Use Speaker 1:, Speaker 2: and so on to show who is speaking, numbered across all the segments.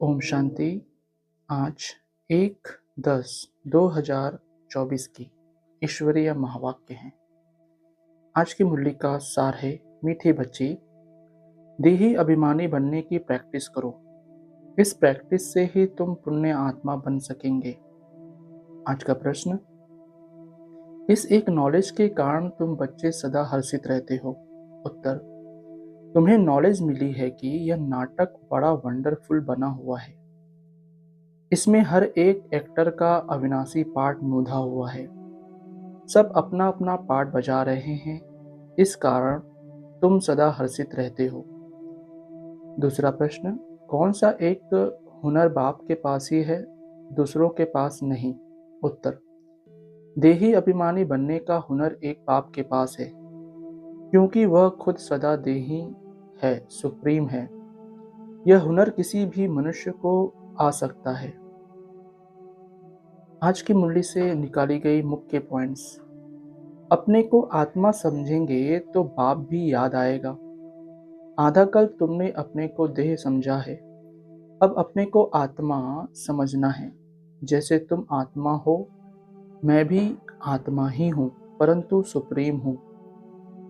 Speaker 1: ओम शांति। आज 1/10/2024 की ईश्वरीय महावाक्य हैं। आज की मुरली का सार है, मीठे बच्चे देही अभिमानी बनने की प्रैक्टिस करो। इस प्रैक्टिस से ही तुम पुण्य आत्मा बन सकेंगे। आज का प्रश्न, इस एक नॉलेज के कारण तुम बच्चे सदा हर्षित रहते हो। उत्तर, तुम्हें नॉलेज मिली है कि यह नाटक बड़ा वंडरफुल बना हुआ है। इसमें हर एक एक्टर का अविनाशी पार्ट मूंधा हुआ है। सब अपना अपना पार्ट बजा रहे हैं, इस कारण तुम सदा हर्षित रहते हो। दूसरा प्रश्न, कौन सा एक हुनर बाप के पास ही है, दूसरों के पास नहीं। उत्तर, देही अभिमानी बनने का हुनर एक बाप के पास है, क्योंकि वह खुद सदा देही है, सुप्रीम है। यह हुनर किसी भी मनुष्य को आ सकता है। आज की मुरली से निकाली गई मुख्य पॉइंट्स। अपने को आत्मा समझेंगे तो बाप भी याद आएगा। आधा कल्प तुमने अपने को देह समझा है, अब अपने को आत्मा समझना है। जैसे तुम आत्मा हो, मैं भी आत्मा ही हूँ, परंतु सुप्रीम हूँ।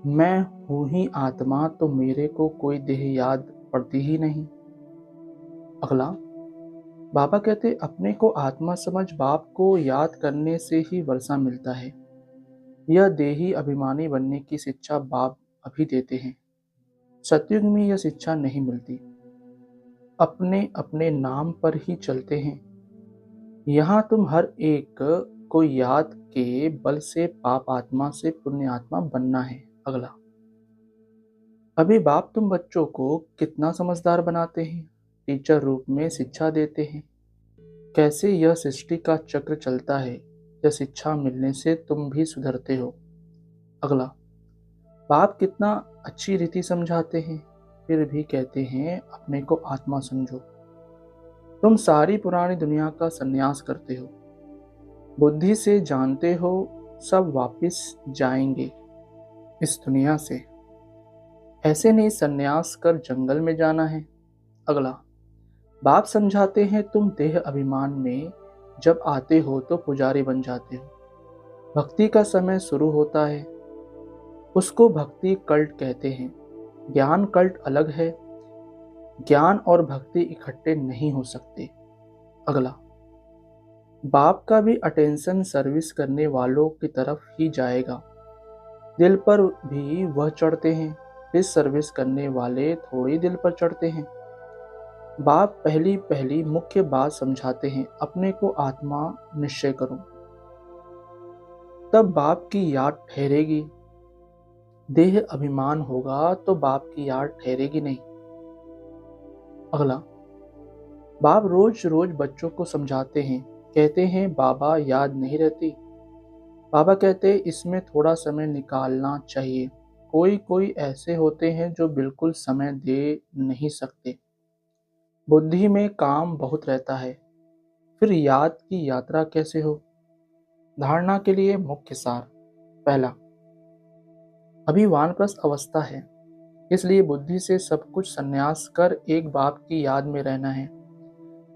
Speaker 1: मैं हूँ ही आत्मा, तो मेरे को कोई देह याद पड़ती ही नहीं। अगला, बाबा कहते अपने को आत्मा समझ बाप को याद करने से ही वर्षा मिलता है। यह देही अभिमानी बनने की शिक्षा बाप अभी देते हैं। सतयुग में यह शिक्षा नहीं मिलती। अपने अपने नाम पर ही चलते हैं। यहाँ तुम हर एक को याद के बल से पाप आत्मा से पुण्य आत्मा बनना है। अगला, अभी बाप तुम बच्चों को कितना समझदार बनाते हैं, टीचर रूप में शिक्षा देते हैं। कैसे यह सृष्टि का चक्र चलता है, यह शिक्षा मिलने से तुम भी सुधरते हो। अगला, बाप कितना अच्छी रीति समझाते हैं, फिर भी कहते हैं अपने को आत्मा समझो। तुम सारी पुरानी दुनिया का संन्यास करते हो, बुद्धि से जानते हो सब वापिस जाएंगे इस दुनिया से। ऐसे नहीं संन्यास कर जंगल में जाना है। अगला, बाप समझाते हैं तुम देह अभिमान में जब आते हो तो पुजारी बन जाते हो। भक्ति का समय शुरू होता है, उसको भक्ति कल्ट कहते हैं। ज्ञान कल्ट अलग है, ज्ञान और भक्ति इकट्ठे नहीं हो सकते। अगला, बाप का भी अटेंशन सर्विस करने वालों की तरफ ही जाएगा। दिल पर भी वह चढ़ते हैं, इस सर्विस करने वाले थोड़ी दिल पर चढ़ते हैं। बाप पहली पहली मुख्य बात समझाते हैं, अपने को आत्मा निश्चय करो, तब बाप की याद ठहरेगी। देह अभिमान होगा तो बाप की याद ठहरेगी नहीं। अगला, बाप रोज रोज बच्चों को समझाते हैं, कहते हैं बाबा याद नहीं रहती। बाबा कहते इसमें थोड़ा समय निकालना चाहिए। कोई कोई ऐसे होते हैं जो बिल्कुल समय दे नहीं सकते। बुद्धि में काम बहुत रहता है, फिर याद की यात्रा कैसे हो। धारणा के लिए मुख्य सार। पहला, अभी वानप्रस्थ अवस्था है, इसलिए बुद्धि से सब कुछ संन्यास कर एक बाप की याद में रहना है।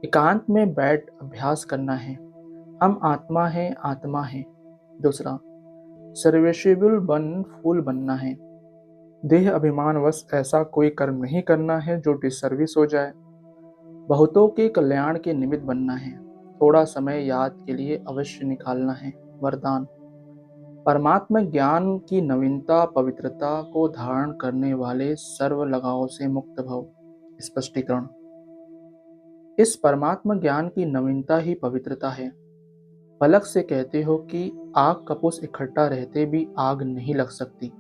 Speaker 1: एकांत में बैठ अभ्यास करना है, हम आत्मा हैं, आत्मा हैं। दूसरा, सर्विसेबल बन फूल बनना है। देह अभिमानवश ऐसा कोई कर्म नहीं करना है जो डिसर्विस हो जाए। बहुतों के कल्याण के निमित्त बनना है। थोड़ा समय याद के लिए अवश्य निकालना है। वरदान, परमात्मा ज्ञान की नवीनता पवित्रता को धारण करने वाले सर्व लगाव से मुक्त भव। स्पष्टीकरण, इस परमात्मा ज्ञान की नवीनता ही पवित्रता है। पलक से कहते हो कि आग कपूस इकट्ठा रहते भी आग नहीं लग सकती।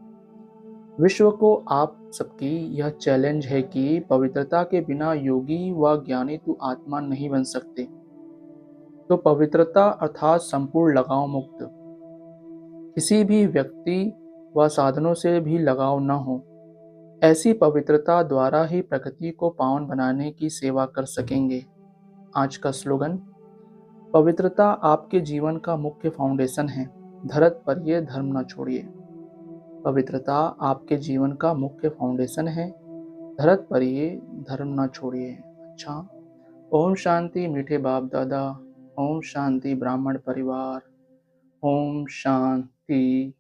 Speaker 1: विश्व को आप सबकी यह चैलेंज है कि पवित्रता के बिना योगी व ज्ञानी तो आत्मा नहीं बन सकते। तो पवित्रता अर्थात संपूर्ण लगाव मुक्त, किसी भी व्यक्ति व साधनों से भी लगाव न हो, ऐसी पवित्रता द्वारा ही प्रकृति को पावन बनाने की सेवा कर सकेंगे। आज का स्लोगन, पवित्रता आपके जीवन का मुख्य फाउंडेशन है, धरत पर ये धर्म न छोड़िए। पवित्रता आपके जीवन का मुख्य फाउंडेशन है, धरत पर ये धर्म न छोड़िए। अच्छा, ओम शांति मीठे बाप दादा। ओम शांति ब्राह्मण परिवार। ओम शांति।